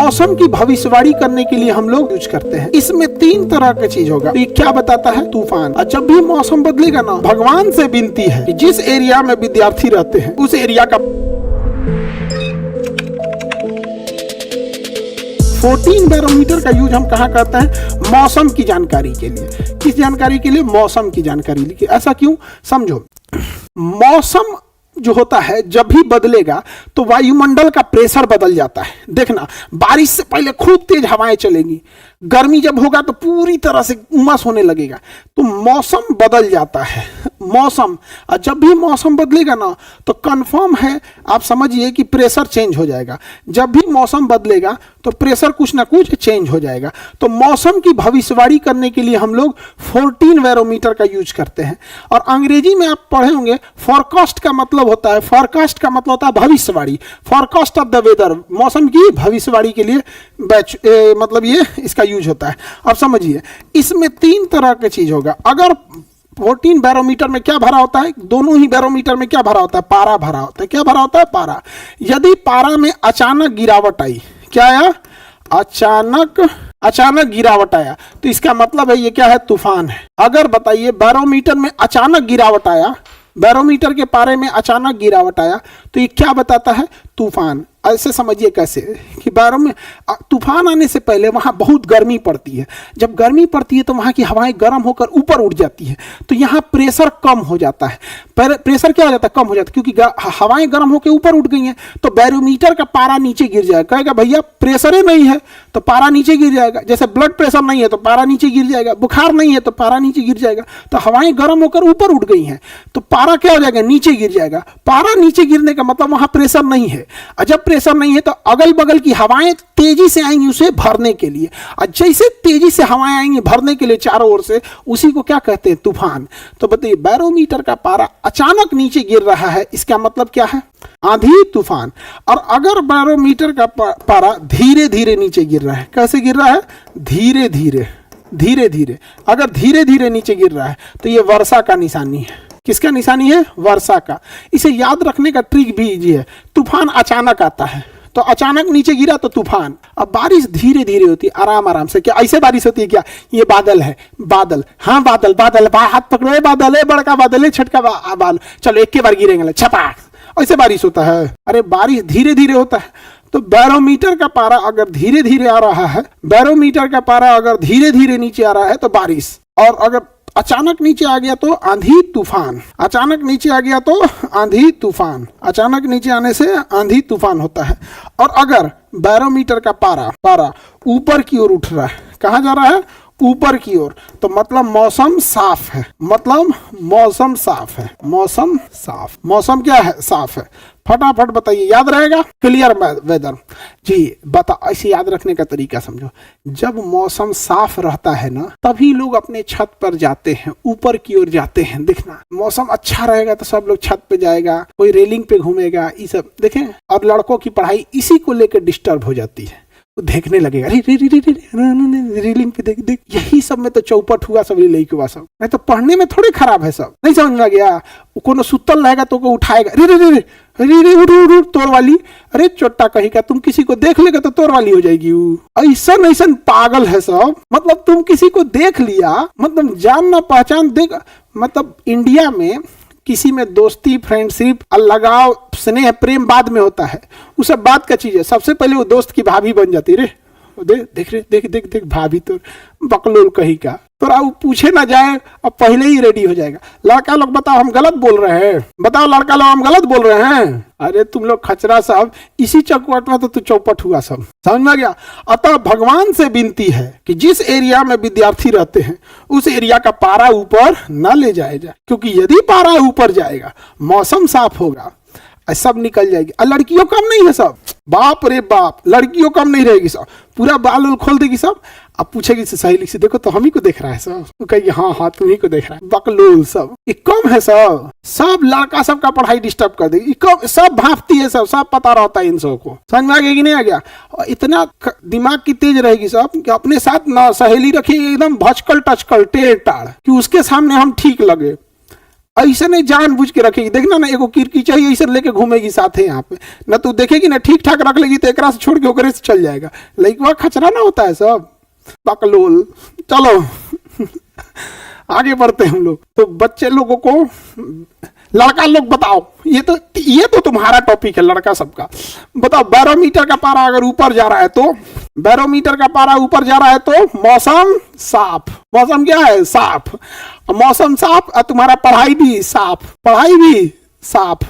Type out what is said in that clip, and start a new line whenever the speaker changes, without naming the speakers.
मौसम की भविष्यवाणी करने के लिए हम लोग यूज करते हैं। इसमें 3 तरह का चीज होगा। तो ये क्या बताता है? तूफान। और जब भी मौसम बदलेगा ना, भगवान से विनती है कि जिस एरिया में विद्यार्थी रहते हैं उस एरिया का 14 बैरोमीटर का यूज हम कहाँ करते हैं? मौसम की जानकारी के लिए। किस जानकारी के लिए? मौसम की जानकारी के लिए। ऐसा क्यों? समझो, मौसम जो होता है जब भी बदलेगा तो वायुमंडल का प्रेशर बदल जाता है। देखना, बारिश से पहले खूब तेज हवाएं चलेंगी, गर्मी जब होगा तो पूरी तरह से उमस होने लगेगा। तो मौसम बदल जाता है। मौसम, और जब भी मौसम बदलेगा ना तो कंफर्म है, आप समझिए कि प्रेशर चेंज हो जाएगा। जब भी मौसम बदलेगा तो प्रेशर कुछ ना कुछ चेंज हो जाएगा। तो मौसम की भविष्यवाणी करने के लिए हम लोग 14 बैरोमीटर का यूज करते हैं। और अंग्रेजी में आप पढ़े होंगे, फॉरकास्ट का मतलब होता है, फॉरकास्ट का मतलब होता है भविष्यवाणी। फॉरकास्ट ऑफ द वेदर, मौसम की भविष्यवाणी के लिए मतलब ये इसका यूज होता है। अब समझिए, इसमें 3 तरह की चीज होगा। अगर 14 बैरोमीटर में क्या भरा होता है? दोनों ही बैरोमीटर में क्या भरा होता है? पारा भरा होता है। क्या भरा होता है? पारा। यदि पारा में अचानक गिरावट आई, क्या आया? अचानक गिरावट आया, तो इसका मतलब है ये क्या है? तूफान है। अगर बताइए बैरोमीटर में अचानक गिरावट आया, बैरोमीटर के पारे में अचानक गिरावट आया, तो ये क्या बताता है? तूफान। ऐसे समझिए कैसे कि बारों में तूफान आने से पहले वहाँ बहुत गर्मी पड़ती है। जब गर्मी पड़ती है तो वहाँ की हवाएं गर्म होकर ऊपर उठ जाती है, तो यहाँ प्रेशर कम हो जाता है। प्रेशर क्या हो जाता है? कम हो जाता है, क्योंकि हवाएं गर्म होकर ऊपर उठ गई हैं। तो बैरोमीटर का पारा नीचे गिर जाएगा। कहेगा भैया प्रेशर ही नहीं है तो पारा नीचे गिर जाएगा। जैसे ब्लड प्रेशर नहीं है तो पारा नीचे गिर जाएगा, बुखार नहीं है तो पारा नीचे गिर जाएगा। तो हवाएं गर्म होकर ऊपर उठ गई हैं तो पारा क्या हो जाएगा? नीचे गिर जाएगा। पारा नीचे गिरने का मतलब वहाँ प्रेशर नहीं है। और जब प्रेशर नहीं है तो अगल बगल की हवाएं तेजी से आएंगी उसे भरने के लिए। और जैसे तेजी से हवाएं आएंगी भरने के लिए चारों ओर से, उसी को क्या कहते हैं? तूफान। तो बताइए, बैरोमीटर का पारा अचानक नीचे गिर रहा है, इसका मतलब क्या है? आंधी, तूफान। और अगर बैरोमीटर का पारा धीरे धीरे नीचे गिर रहा है, कैसे गिर रहा है? धीरे धीरे। अगर धीरे धीरे नीचे गिर रहा है तो यह वर्षा का निशानी है। किसका निशानी है? वर्षा का। इसे याद रखने का ट्रिक भी इजी है। तूफान अचानक आता है तो अचानक नीचे गिरा तो तूफान। अब बारिश धीरे धीरे होती है, आराम से। क्या ऐसे बारिश होती है क्या? ये बादल है, बादल, हाँ बादल, हाथ पकड़ो, बादल है, बड़का बादल है, छोटका बादल, चलो एक के बार गिरेंगे, छपाक, ऐसे बारिश होता है। अरे बारिश धीरे धीरे होता है। तो बैरोमीटर का पारा अगर धीरे धीरे आ रहा है, बैरोमीटर का पारा अगर धीरे धीरे नीचे आ रहा है तो बारिश। और अगर अचानक नीचे आ गया तो आंधी, तूफान। अचानक नीचे आ गया तो आंधी, तूफान। अचानक नीचे आने से आंधी, तूफान होता है। और अगर बैरोमीटर का पारा ऊपर की ओर उठ रहा है, कहाँ जा रहा है? ऊपर की ओर, तो मतलब मौसम साफ है। मतलब मौसम साफ है। मौसम साफ, मौसम क्या है? साफ है। फटाफट बताइए, याद रहेगा? क्लियर वेदर जी। बता, ऐसे याद रखने का तरीका समझो। जब मौसम साफ रहता है ना, तभी लोग अपने छत पर जाते हैं, ऊपर की ओर जाते हैं। देखना, मौसम अच्छा रहेगा तो सब लोग छत पे जाएगा, कोई रेलिंग पे घूमेगा, ये सब देखें। और लड़कों की पढ़ाई इसी को लेकर डिस्टर्ब हो जाती है, देखने लगेगा, रीलिंग पे देख। यही सब में तो चौपट हुआ सब लड़का सब। नहीं तो पढ़ने में थोड़े खराब है सब। नहीं समझ में गया? कोनो सुतल रहेगा तो को उठाएगा, रे उठ तोर वाली। अरे चोट्टा कहीं का, तुम किसी को देख लेगा तो तोर वाली हो जाएगी। ऐसा पागल है सब। मतलब तुम किसी को देख लिया, मतलब जान ना पहचान देख। मतलब इंडिया में किसी में दोस्ती, फ्रेंडशिप, लगाव, स्नेह, प्रेम बाद में होता है। वो सब बात का चीज है। सबसे पहले वो दोस्त की भाभी बन जाती रे। देख भाभी तो बकलोल कहीं का, तो वो पूछे ना जाए और पहले ही रेडी हो जाएगा। लड़का लोग बताओ हम गलत बोल रहे हैं? बताओ लड़का लोग हम गलत बोल रहे हैं? अरे तुम लोग खचरा साहब, इसी चौपट में तो तू चौपट हुआ सब। समझ में गया? अतः भगवान से विनती है कि जिस एरिया में विद्यार्थी रहते हैं उस एरिया का पारा ऊपर न ले जाया जाए, क्योंकि यदि पारा ऊपर जाएगा, मौसम साफ होगा, सब निकल जाएगी। और लड़कियों कम नहीं है सब, बाप रे बाप, लड़कियों कम नहीं रहेगी सब, पूरा बाल उल खोल देगी सब। अब पूछेगी सहेली से, देखो तो हम ही को देख रहा है सब, तो कहेगी हाँ तुम ही को देख रहा है, बकलोल सब। ये कम है सब लड़का सबका पढ़ाई डिस्टर्ब कर देगी, सब भांपती है सब पता रहता है इन सबको। समझ में आ गया कि नहीं आ गया? और इतना दिमाग की तेज रहेगी सब कि अपने साथ ना सहेली रखी एकदम भचकल टचकल टेढ़ टाड़, कि उसके सामने हम ठीक लगे। ऐसे नहीं जानबूझ के रखेगी। देखना ना, एगो किरकी चाहिए ऐसे लेके घूमेगी साथे यहाँ पे, ना तू देखेगी ना ठीक ठाक रख लेगी तो एक से छोड़ के ओकरे से चल जाएगा। लड़का खचरा ना होता है सब, बकलोल। चलो आगे बढ़ते हैं हम लोग। तो बच्चे लोगों को, लड़का लोग बताओ, ये तो तुम्हारा टॉपिक है लड़का सबका। बताओ बैरोमीटर का पारा अगर ऊपर जा रहा है तो, बैरोमीटर का पारा ऊपर जा रहा है तो मौसम साफ। मौसम क्या है? साफ। मौसम साफ और तुम्हारा पढ़ाई भी साफ, पढ़ाई भी साफ।